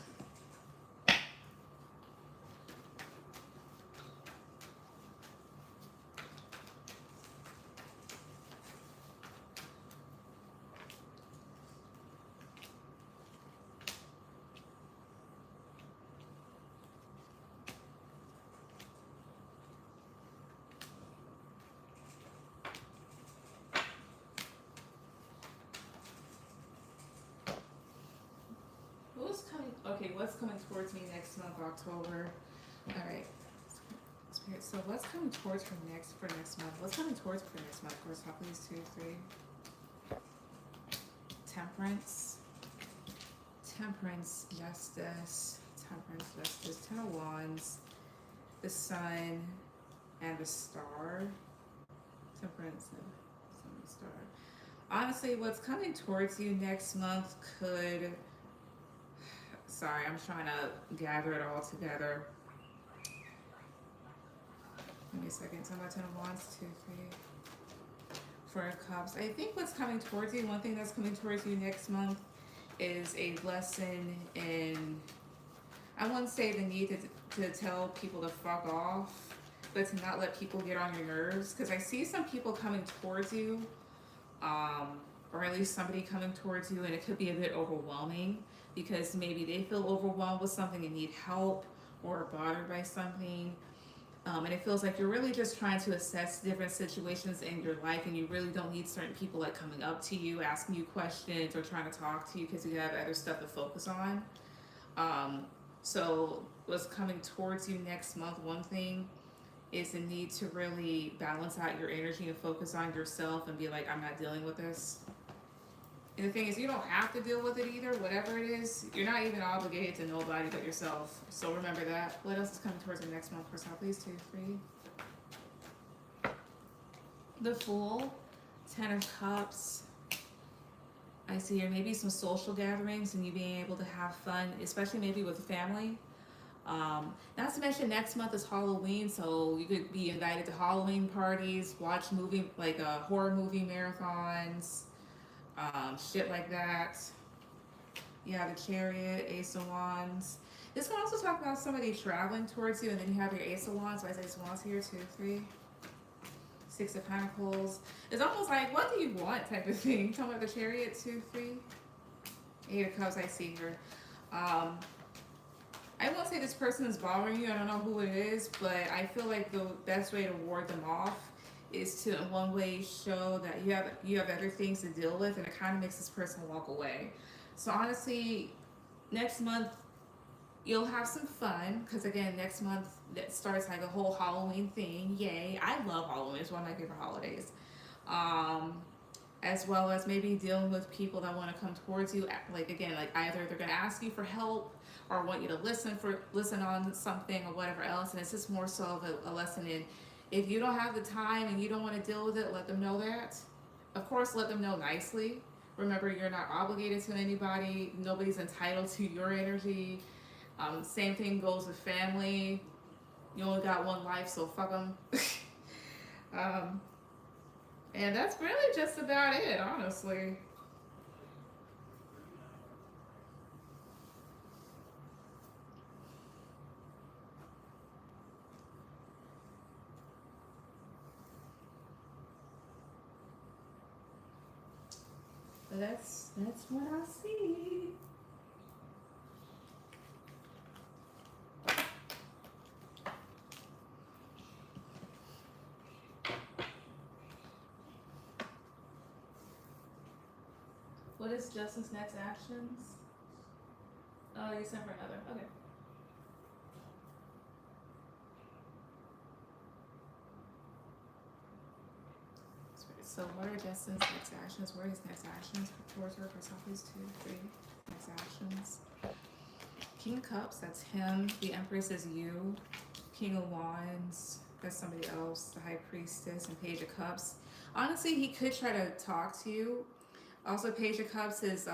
What's coming? Okay, what's coming towards me next month, October? All right. Spirit. So what's coming towards for next month? What's coming towards for next month? Of course, top of these 2, 3. Temperance. Temperance, justice. Temperance, justice. 10 of Wands. The Sun and the Star. Temperance and Sun and Star. Honestly, what's coming towards you next month could. Sorry, I'm trying to gather it all together. Give me a second. So I'm about 10 of Wands, 2, 3, 4 of Cups. I think what's coming towards you, one thing that's coming towards you next month is a lesson in, I wouldn't say the need to tell people to fuck off, but to not let people get on your nerves. Because I see some people coming towards you, or at least somebody coming towards you, and it could be a bit overwhelming because maybe they feel overwhelmed with something and need help or bothered by something. And it feels like you're really just trying to assess different situations in your life, and you really don't need certain people like coming up to you, asking you questions, or trying to talk to you because you have other stuff to focus on. So what's coming towards you next month, one thing is the need to really balance out your energy and focus on yourself and be like, I'm not dealing with this. And the thing is, you don't have to deal with it either. Whatever it is, you're not even obligated to nobody but yourself. So remember that. What else is coming towards the next month? First, please, 2, 3. The Fool, 10 of Cups. I see here maybe some social gatherings and you being able to have fun, especially maybe with family. Not to mention next month is Halloween, so you could be invited to Halloween parties, watch movie like horror movie marathons. Shit like that. Yeah, the Chariot, Ace of Wands. This can also talk about somebody traveling towards you, and then you have your Ace of Wands. Why is Ace of Wands here? 2, 3. 6 of Pentacles. It's almost like, what do you want type of thing. Talking about the Chariot, 2, 3. 8 of Cups, I see here. I won't say this person is bothering you. I don't know who it is, but I feel like the best way to ward them off is to in one way show that you have other things to deal with, and it kind of makes this person walk away. So honestly, next month you'll have some fun because again, next month that starts like a whole Halloween thing. Yay! I love Halloween; it's one of my favorite holidays. As well as maybe dealing with people that want to come towards you. Like again, like either they're gonna ask you for help or want you to listen on something or whatever else, and it's just more so of a lesson in If you don't have the time and you don't want to deal with it, let them know that. Of course, let them know nicely. Remember, you're not obligated to anybody. Nobody's entitled to your energy. Same thing goes with family. You only got one life, so fuck them. um, and that's really just about it, honestly. But that's what I see. What is Justin's next actions? Oh, you sent for another. Okay. So what are Justin's next actions? What are his next actions towards her? For Sophie's 2, 3 next actions. King of Cups, that's him. The Empress is you. King of Wands, that's somebody else. The High Priestess and Page of Cups. Honestly, he could try to talk to you. Also, Page of Cups is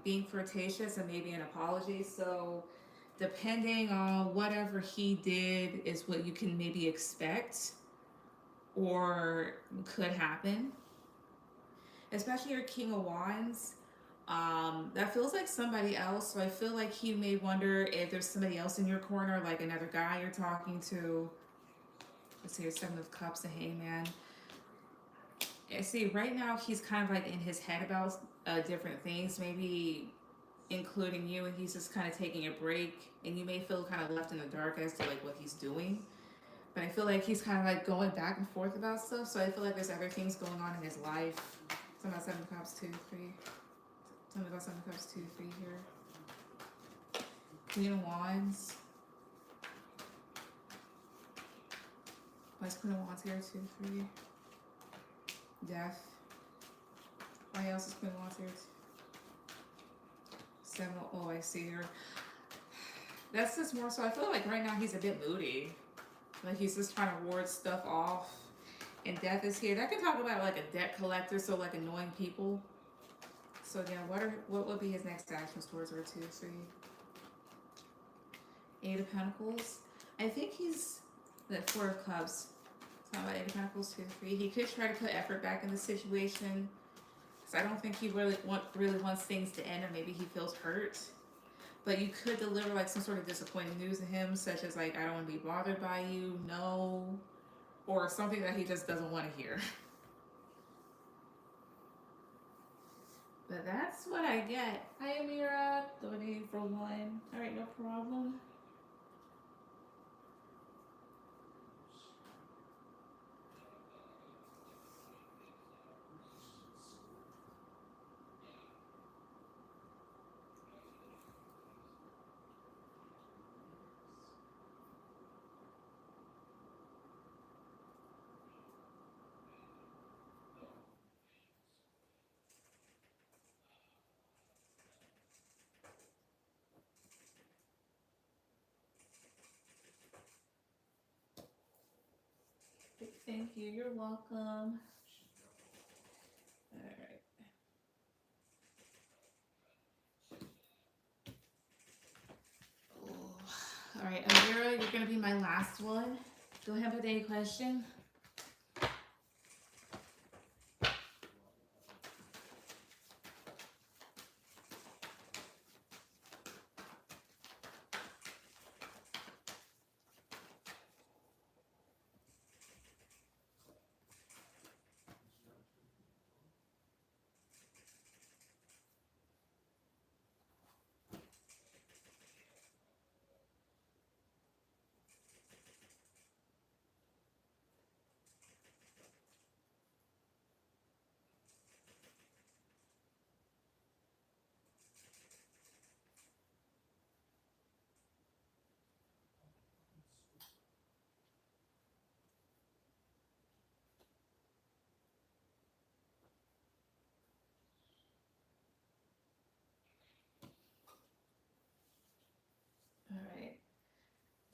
being flirtatious and maybe an apology. So, depending on whatever he did, is what you can maybe expect or could happen. Especially your King of Wands. That feels like somebody else. So I feel like he may wonder if there's somebody else in your corner, like another guy you're talking to. Let's see, your Seven of Cups, the Hangman. I see, right now he's kind of like in his head about different things, maybe including you, and he's just kind of taking a break, and you may feel kind of left in the dark as to like what he's doing. But I feel like he's kind of like going back and forth about stuff, so I feel like there's other things going on in his life. Something about Seven of Cups, 2, 3. Something about Seven of Cups, 2, 3 here. Queen of Wands. Why is Queen of Wands here, 2, 3? Death. Why else is Queen of Wands here? 7, oh, I see her. That's just more so, I feel like right now he's a bit moody. Like he's just trying to ward stuff off. And Death is here. That can talk about like a debt collector, so like annoying people. So yeah, what would be his next actions towards her, 2, 3? 8 of Pentacles. I think he's the 4 of Cups. It's not about 8 of Pentacles, 2, 3. He could try to put effort back in the situation. Because I don't think he really wants things to end, or maybe he feels hurt. But you could deliver like some sort of disappointing news to him, such as like, I don't want to be bothered by you, no. Or something that he just doesn't want to hear. But that's what I get. Hi, Amira. Donating for 1. Alright, no problem. Thank you. You're welcome. Alright. Alright, Amira, you're going to be my last one. Go ahead with any question.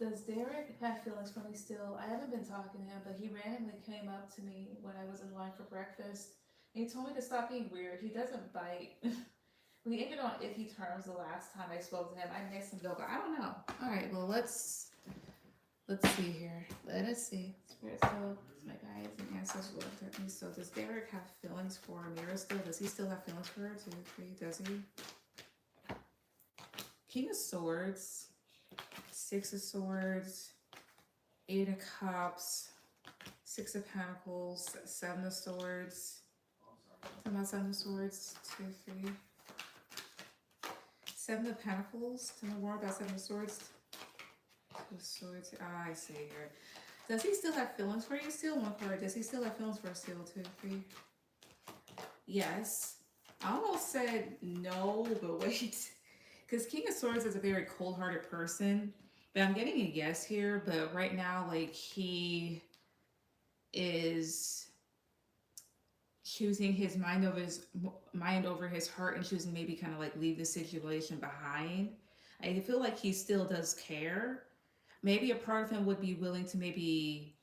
Does Derek have feelings for me still? I haven't been talking to him, but he randomly came up to me when I was in line for breakfast. And he told me to stop being weird. He doesn't bite. We ended on iffy terms the last time I spoke to him. I miss him though, but I don't know. All right, well let's see here. Let us see. Spirit still, my guides and ancestors will protect me. So does Derek have feelings for Mira still? Does he still have feelings for her? 2, 3, does he? King of Swords, 6 of Swords, 8 of Cups, 6 of Pentacles, 7 of Swords. Talking about 7 of Swords, 2, 3. 7 of Pentacles. Tell me more about 7 of Swords. 2 of Swords. Ah, I see here. Does he still have feelings for you? Still one card. Does he still have feelings for us? Still 2, 3. Yes. I almost said no, but wait. Because King of Swords is a very cold-hearted person. But I'm getting a yes here. But right now, like, he is choosing his mind over his heart and choosing maybe kind of like leave the situation behind. I feel like he still does care. Maybe a part of him would be willing to maybe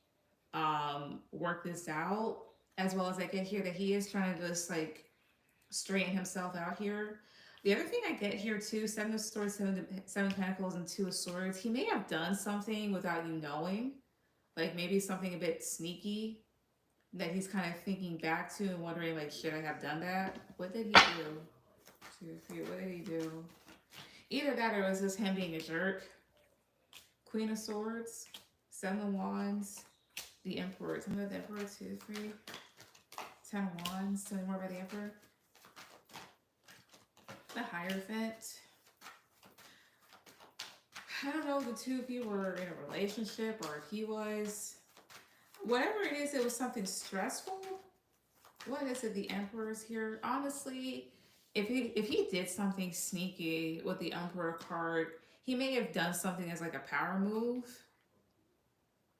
work this out, as well as I get here that he is trying to just like straighten himself out here. The other thing I get here too, 7 of Swords, 7 of Pentacles, and 2 of Swords. He may have done something without you knowing, like maybe something a bit sneaky that he's kind of thinking back to and wondering, like, should I have done that? What did he do? 2, 3, what did he do? Either that or was this him being a jerk? Queen of Swords, 7 of Wands, the Emperor. Tell me about the Emperor, 2, 3. 10 of Wands. Tell me more about the Emperor. The Hierophant. I don't know if the two of you were in a relationship or if he was. Whatever it is, it was something stressful. What is it? The Emperor's here. Honestly, if he did something sneaky with the Emperor card, he may have done something as like a power move,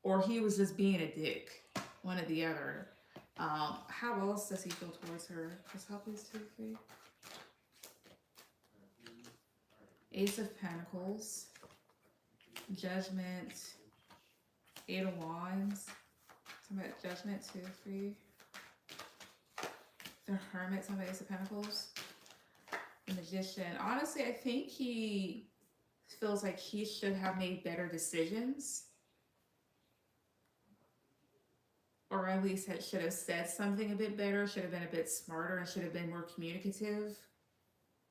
or he was just being a dick. One or the other. How else does he feel towards her? Just help these 2, 3. Ace of Pentacles, Judgment, 8 of Wands. Somebody Judgment, 2, 3. The Hermit, somebody Ace of Pentacles. The Magician. Honestly, I think he feels like he should have made better decisions. Or at least should have said something a bit better, should have been a bit smarter, and should have been more communicative.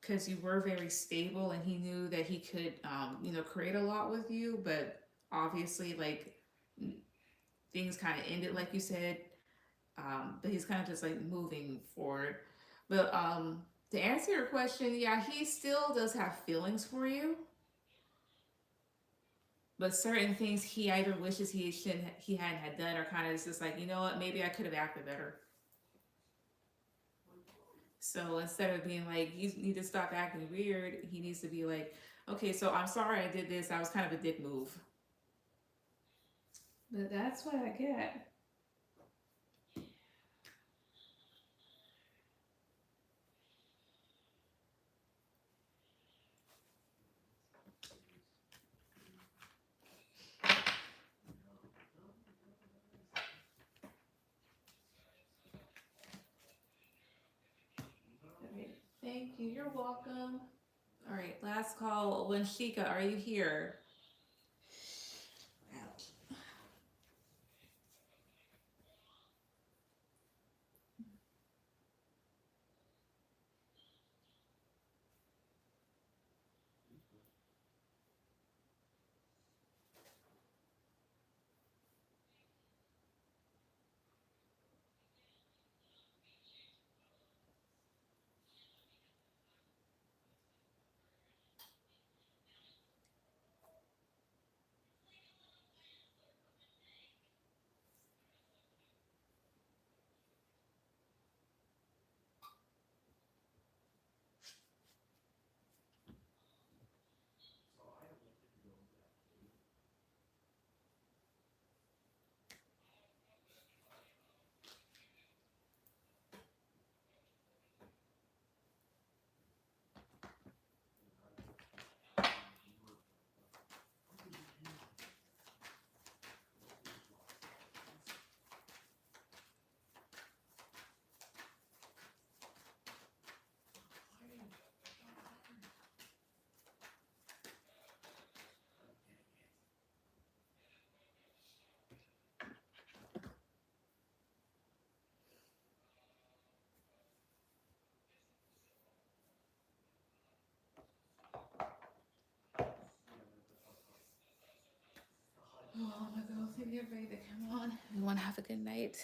Because you were very stable and he knew that he could, create a lot with you. But obviously, like, things kind of ended, like you said. But he's kind of just like moving forward. But to answer your question, yeah, he still does have feelings for you. But certain things he either wishes he hadn't had done, or kind of just like, you know what, maybe I could have acted better. So instead of being like, you need to stop acting weird, he needs to be like, okay, so I'm sorry I did this. I was kind of a dick move. But that's what I get. Thank you. You're welcome. All right, last call. Wenshika, are you here? Oh, I'm gonna go get ready to come on. Everyone have a good night.